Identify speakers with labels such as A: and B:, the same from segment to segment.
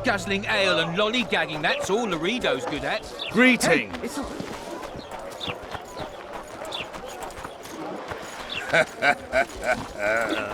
A: Guzzling ale and lollygagging, that's all Laredo's good at.
B: Greeting.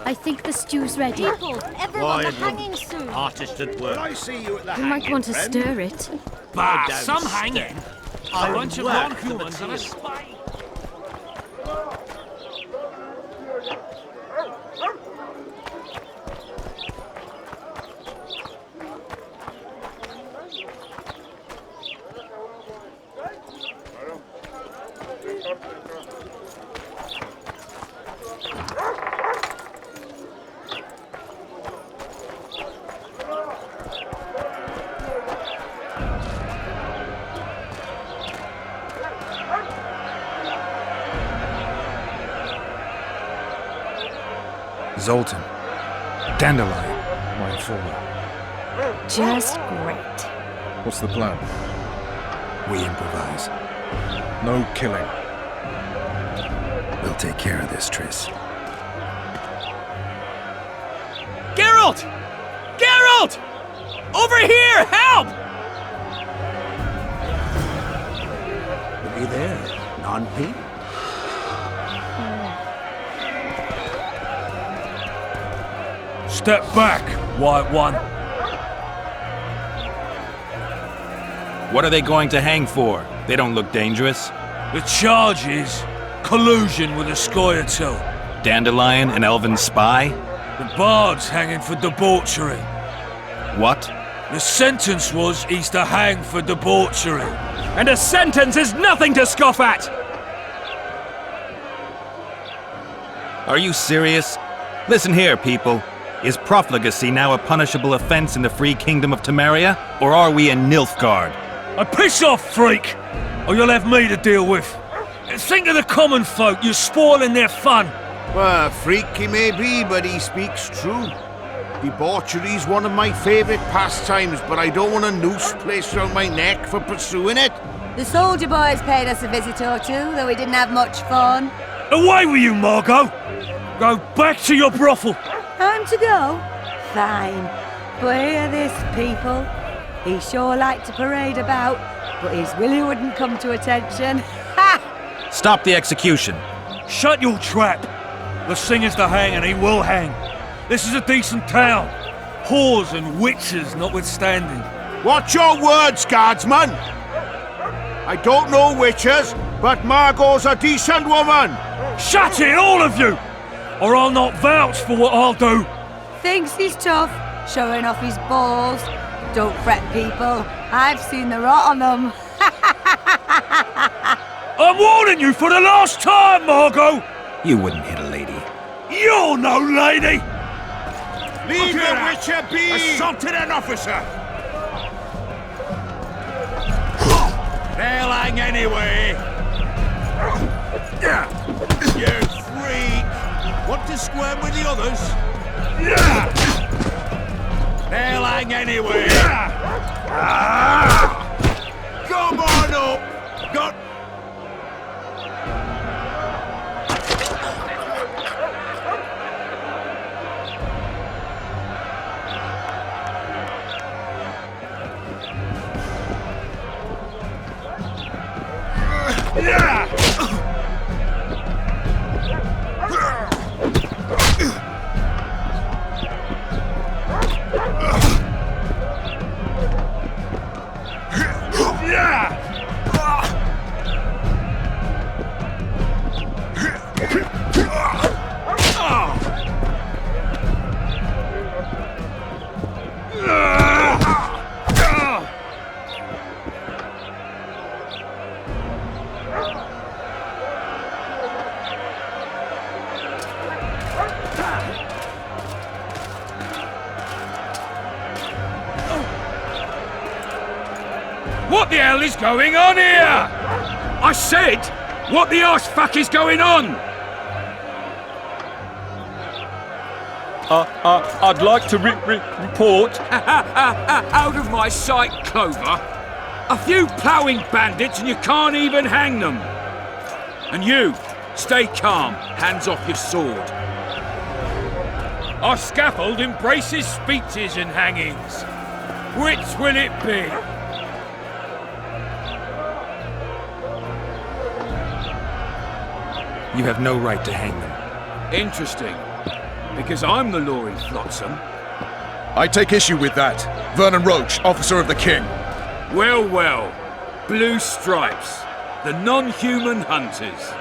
C: I think the stew's ready.
D: People, everyone, the hanging soon.
B: Artist at work.
E: I see you at the
C: You might want to stir it.
F: Bah,
B: don't
F: some
B: stare.
F: hanging.
B: I
F: A bunch of
B: work
F: non-humans
B: the
F: and a
B: material.
F: spy.
G: Zoltan. Dandelion, my informer.
C: Just great.
G: What's the plan? We improvise. No killing. We'll take care of this, Triss.
A: Geralt! Geralt! Over here! Help!
E: Looky there, non-pink.
F: Step back, White One.
H: What are they going to hang for? They don't look dangerous.
F: The charge is collusion with a Scoia'tael.
H: Dandelion, an elven spy?
F: The bard's hanging for debauchery.
H: What?
F: The sentence was he's to hang for debauchery.
A: And a sentence is nothing to scoff at!
H: Are you serious? Listen here, people. Is profligacy now a punishable offense in the free kingdom of Temeria? Or are we in Nilfgaard?
F: Piss off, freak! Or you'll have me to deal with. Think of the common folk, you're spoiling their fun.
E: Well, freak he may be, but he speaks true. Debauchery's one of my favourite pastimes, but I don't want a noose placed around my neck for pursuing it.
D: The soldier boys paid us a visit or two, though we didn't have much fun.
F: Away with you, Margot! Go back to your brothel.
D: Time to go? Fine. But hear this, people. He sure liked to parade about, but his Willie wouldn't come to attention. Ha!
H: Stop the execution.
F: Shut your trap. The singer's to hang and he will hang. This is a decent town. Whores and witches notwithstanding.
E: Watch your words, guardsman! I don't know witches, but Margot's a decent woman!
F: Shut it, all of you! Or I'll not vouch for what I'll do.
D: Thinks he's tough, showing off his balls. Don't fret, people. I've seen the rot on them.
F: I'm warning you for the last time, Margot!
H: You wouldn't hit a lady.
F: You're no lady!
E: Leave the witcher be!
B: Assaulted an officer! They'll hang anyway! You freak! Want to squirm with the others? They'll hang anyway! Come on up! Got...
A: What the hell is going on here? I said, what the arse fuck is going on?
I: I'd like to report.
A: Out of my sight, Clover. A few ploughing bandits and you can't even hang them. And you, stay calm, hands off your sword. Our scaffold embraces speeches and hangings. Which will it be?
H: You have no right to hang them.
A: Interesting. Because I'm the law in Flotsam.
G: I take issue with that. Vernon Roach, officer of the king.
A: Well, well. Blue stripes. The non-human hunters.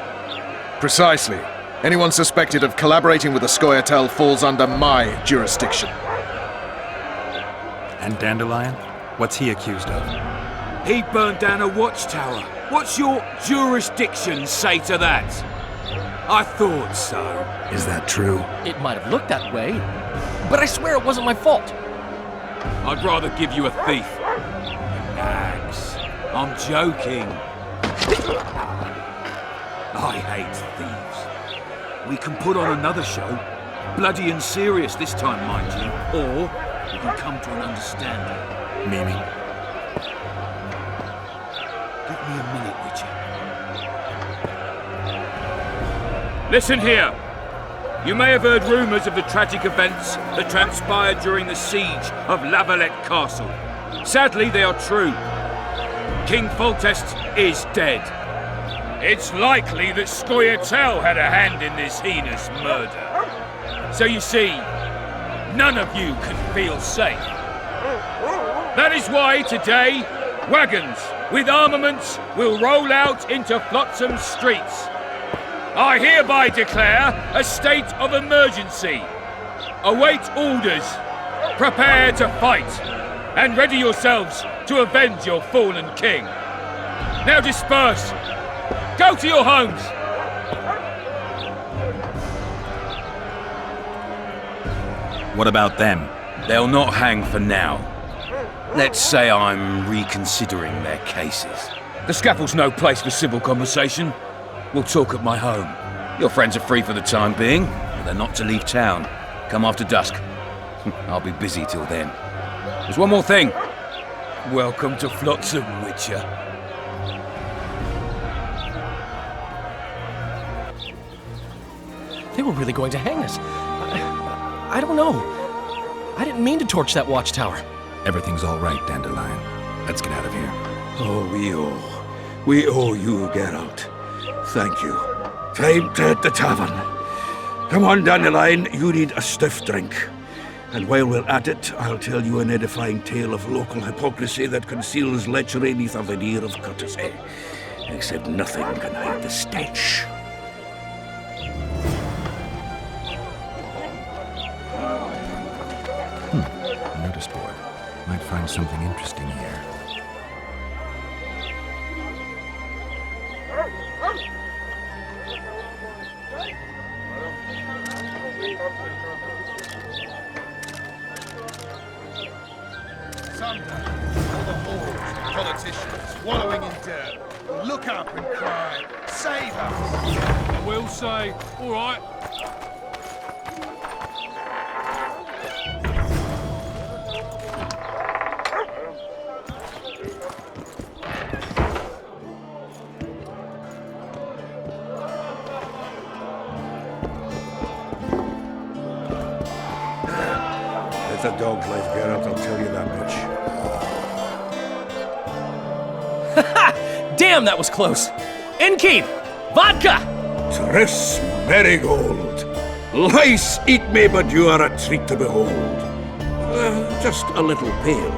G: Precisely. Anyone suspected of collaborating with the Scoia'tael falls under my jurisdiction.
H: And Dandelion? What's he accused of?
A: He burned down a watchtower. What's your jurisdiction say to that? I thought so.
H: Is that true?
J: It might have looked that way, but I swear it wasn't my fault.
A: I'd rather give you a thief. Nags. I'm joking. I hate thieves. We can put on another show. Bloody and serious this time, mind you. Or we can come to an understanding.
H: Meaning?
A: Give me a minute, Witcher. Listen here. You may have heard rumours of the tragic events that transpired during the siege of Lavalette Castle. Sadly, they are true. King Foltest is dead. It's likely that Scoia'tael had a hand in this heinous murder. So you see, none of you can feel safe. That is why today, wagons with armaments will roll out into Flotsam's streets. I hereby declare a state of emergency. Await orders. Prepare to fight. And ready yourselves to avenge your fallen king. Now disperse. Go to your homes.
H: What about them?
A: They'll not hang for now. Let's say I'm reconsidering their cases. The scaffold's no place for civil conversation. We'll talk at my home. Your friends are free for the time being, but they're not to leave town. Come after dusk. I'll be busy till then. There's one more thing. Welcome to Flotsam, Witcher.
J: They were really going to hang us. I don't know. I didn't mean to torch that watchtower.
H: Everything's all right, Dandelion. Let's get out of here.
K: Oh, we owe you, Geralt. Thank you. Time to hit the tavern. Come on, Dandelion, you need a stiff drink. And while we're at it, I'll tell you an edifying tale of local hypocrisy that conceals lechery neath a veneer of courtesy. Except nothing can hide the stench.
G: Notice board. Might find something interesting here.
B: Someday, all the whores, politicians, wallowing in dirt, will look up and cry, "Save us!"
F: And we'll say, all right.
K: It's a dog's life, Geralt, I'll tell you that much.
J: Damn, that was close. Innkeep! Vodka!
K: Tris Marigold! Lice eat me, but you are a treat to behold. Just a little pale.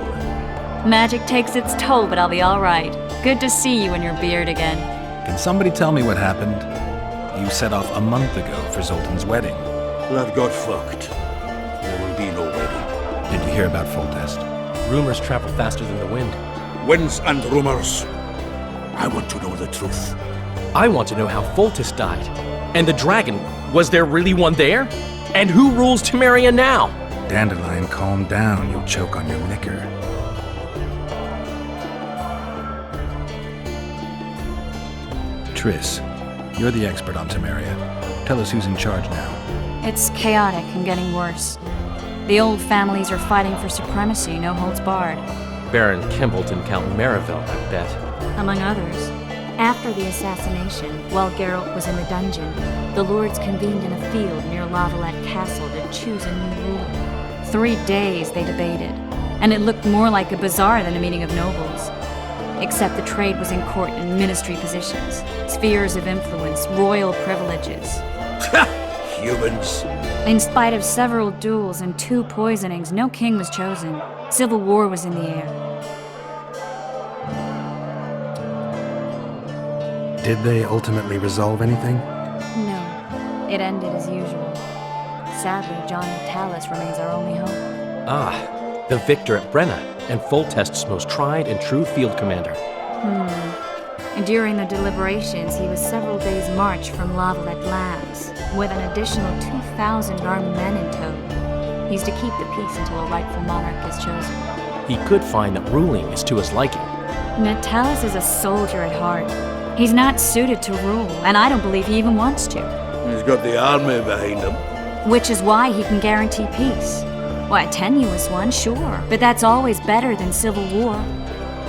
L: Magic takes its toll, but I'll be all right. Good to see you in your beard again.
H: Can somebody tell me what happened? You set off a month ago for Zoltan's wedding.
K: That got fucked. There will be no wedding.
H: Did you hear about Foltest?
J: Rumors travel faster than the wind.
K: Winds and rumors. I want to know the truth.
J: I want to know how Foltest died. And the dragon, was there really one there? And who rules Temeria now?
H: Dandelion, calm down. You'll choke on your liquor. Triss, you're the expert on Temeria. Tell us who's in charge now.
L: It's chaotic and getting worse. The old families are fighting for supremacy, no holds barred.
J: Baron Kimbalt and Count Maraville, I bet.
L: Among others. After the assassination, while Geralt was in the dungeon, the lords convened in a field near Lavalette Castle to choose a new ruler. 3 days they debated. and it looked more like a bazaar than a meeting of nobles. Except the trade was in court and ministry positions, spheres of influence, royal privileges.
K: Humans.
L: In spite of several duels and 2 poisonings, no king was chosen. Civil war was in the air.
H: Did they ultimately resolve anything?
L: No, it ended as usual. Sadly, John Talus remains our only hope.
J: Ah, the victor at Brenna, and Foltest's most tried and true field commander.
L: And during the deliberations, he was several days' march from Lavalette lands, with an additional 2,000 armed men in tow. He's to keep the peace until a rightful monarch is chosen.
J: He could find that ruling is to his liking.
L: Natalis is a soldier at heart. He's not suited to rule, and I don't believe he even wants to.
K: He's got the army behind him.
L: Which is why he can guarantee peace. Why, a tenuous one, sure, but that's always better than civil war.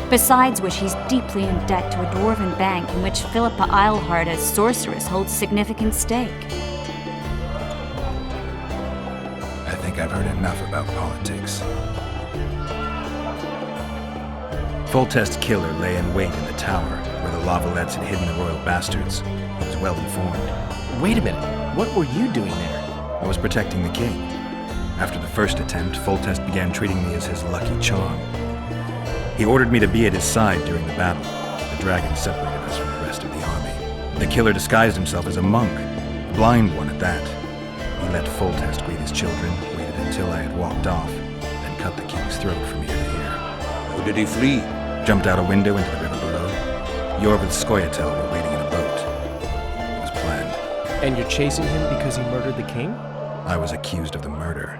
L: Besides which, he's deeply in debt to a dwarven bank in which Philippa Eilhart, as sorceress, holds significant stake.
H: I think I've heard enough about politics. Foltest's killer lay in wait in the tower, where the Lavalettes had hidden the royal bastards. He was well informed.
J: Wait a minute, what were you doing there?
H: I was protecting the king. After the first attempt, Foltest began treating me as his lucky charm. He ordered me to be at his side during the battle. The dragon separated us from the rest of the army. The killer disguised himself as a monk, a blind one at that. He let Foltest greet his children, waited until I had walked off, then cut the king's throat from ear to ear.
K: How did he flee?
H: Jumped out a window into the river below. Yor with Skoyatel were waiting in a boat. It was planned.
J: And you're chasing him because he murdered the king?
H: I was accused of the murder.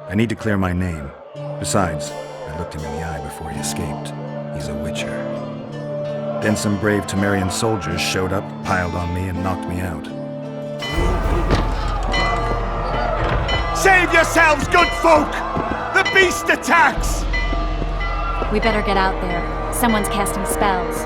H: I need to clear my name. Besides, I looked him in the eye before he escaped. He's a witcher. Then some brave Temerian soldiers showed up, piled on me, and knocked me out.
B: Save yourselves, good folk! The beast attacks!
L: We better get out there. Someone's casting spells.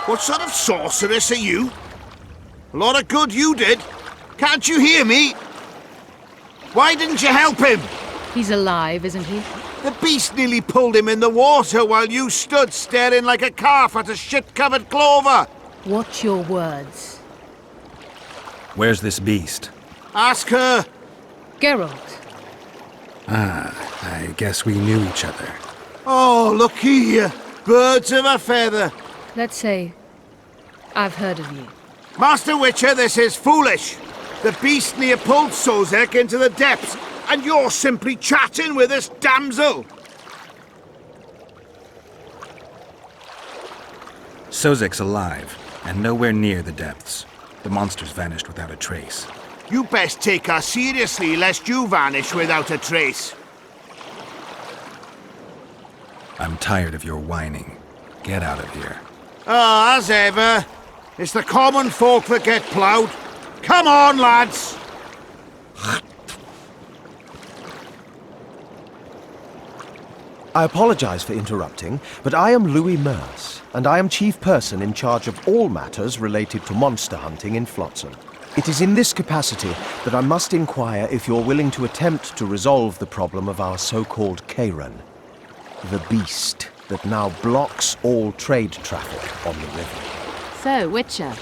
E: What sort of sorceress are you? A lot of good you did. Can't you hear me? Why didn't you help him?
M: He's alive, isn't he?
E: The beast nearly pulled him in the water while you stood staring like a calf at a shit-covered clover.
M: Watch your words.
H: Where's this beast?
E: Ask her.
M: Geralt.
H: Ah, I guess we knew each other.
E: Oh, look here. Birds of a feather.
M: Let's say I've heard of you.
E: Master Witcher, this is foolish. The beast near pulled Sozek into the depths, and you're simply chatting with this damsel.
H: Sozek's alive, and nowhere near the depths. The monster's vanished without a trace.
E: You best take her seriously, lest you vanish without a trace.
H: I'm tired of your whining. Get out of here.
E: Ah, as ever. It's the common folk that get ploughed. Come on, lads!
N: I apologize for interrupting, but I am Louis Merce, and I am chief person in charge of all matters related to monster hunting in Flotsam. It is in this capacity that I must inquire if you're willing to attempt to resolve the problem of our so-called Kairan, the beast that now blocks all trade traffic on the river.
M: So, Witcher,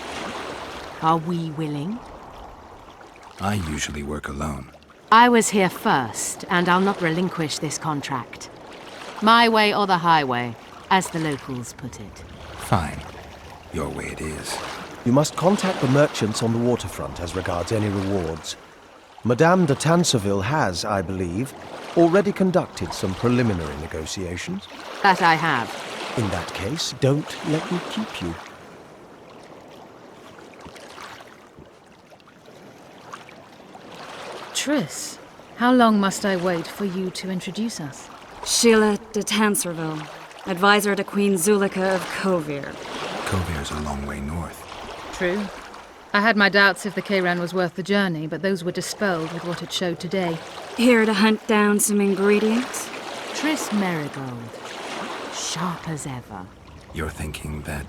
M: are we willing?
H: I usually work alone.
M: I was here first, and I'll not relinquish this contract. My way or the highway, as the locals put it.
H: Fine. Your way it is.
N: You must contact the merchants on the waterfront as regards any rewards. Madame de Tanseville has, I believe, already conducted some preliminary negotiations.
M: That I have.
N: In that case, don't let me keep you.
M: Triss, How long must I wait for you to introduce us?
L: Sheila de Tanserville, advisor to Queen Zulika of Kovir.
H: Kovir's a long way north.
M: True. I had my doubts if the Kayran was worth the journey, but those were dispelled with what it showed today.
L: Here to hunt down some ingredients?
M: Triss Merigold. Sharp as ever.
H: You're thinking that...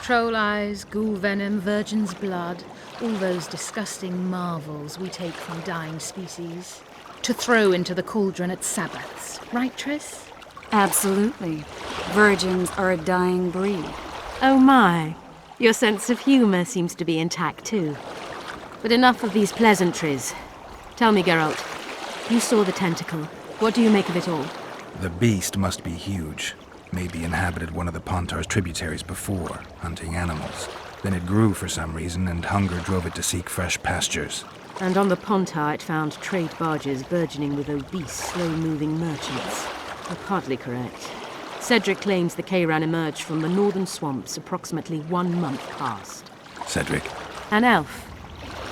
M: Troll eyes, ghoul venom, virgin's blood, all those disgusting marvels we take from dying species, to throw into the cauldron at Sabbaths. Right, Triss?
L: Absolutely. Virgins are a dying breed.
M: Oh my. Your sense of humour seems to be intact too. But enough of these pleasantries. Tell me, Geralt, you saw the tentacle. What do you make of it all?
H: The beast must be huge. Maybe inhabited one of the Pontar's tributaries before, hunting animals. Then it grew for some reason, and hunger drove it to seek fresh pastures.
M: And on the Pontar it found trade barges burgeoning with obese, slow-moving merchants. You're partly correct. Cedric claims the Kayran emerged from the northern swamps approximately 1 month past.
H: Cedric?
M: An elf.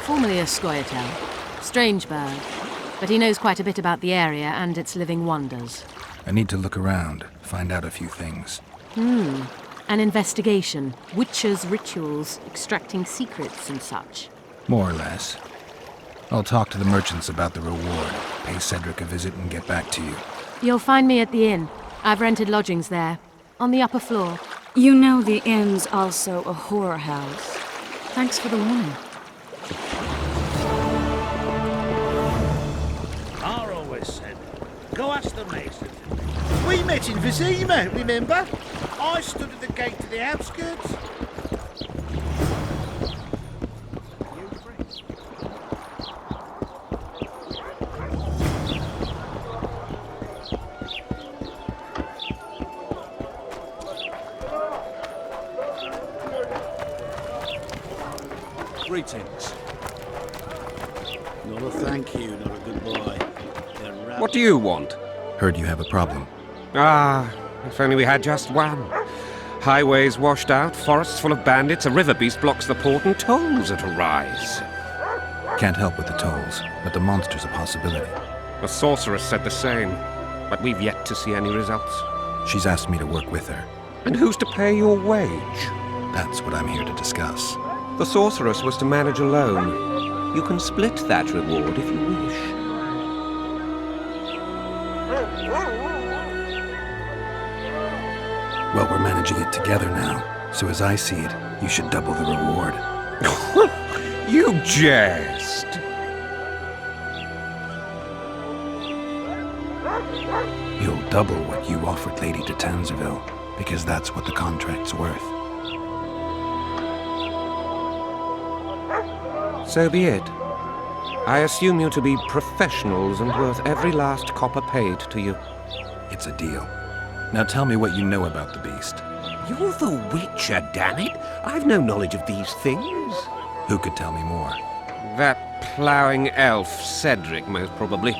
M: Formerly a Scoia'tael. Strange bird. But he knows quite a bit about the area and its living wonders.
H: I need to look around, find out a few things.
M: An investigation. Witches' rituals, extracting secrets and such.
H: More or less. I'll talk to the merchants about the reward, pay Cedric a visit and get back to you.
M: You'll find me at the inn. I've rented lodgings there, on the upper floor.
L: You know the inn's also a whorehouse.
M: Thanks for the warning.
O: I always said, go ask the masons. We met in Vizima, remember? I stood at the gate to the outskirts.
I: Greetings.
O: Not a thank you, not a goodbye.
P: What do you want?
H: Heard you have a problem.
P: Ah, if only we had just one. Highways washed out, forests full of bandits, a river beast blocks the port, and tolls at a rise.
H: Can't help with the tolls, but the monster's a possibility.
P: The sorceress said the same, but we've yet to see any results.
H: She's asked me to work with her.
P: And who's to pay your wage?
H: That's what I'm here to discuss.
P: The sorceress was to manage alone. You can split that reward if you wish.
H: Well, we're managing it together now, so as I see it, you should double the reward.
P: You jest!
H: You'll double what you offered Lady de Tanserville, because that's what the contract's worth.
P: So be it. I assume you to be professionals and worth every last copper paid to you.
H: It's a deal. Now tell me what you know about the beast.
P: You're the Witcher, damn it! I've no knowledge of these things.
H: Who could tell me more?
P: That ploughing elf, Cedric, most probably.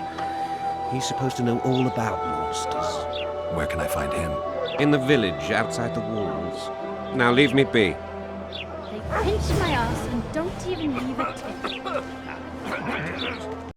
P: He's supposed to know all about monsters.
H: Where can I find him?
P: In the village, outside the walls. Now leave me be.
C: They pinch my ass and don't even leave a tip.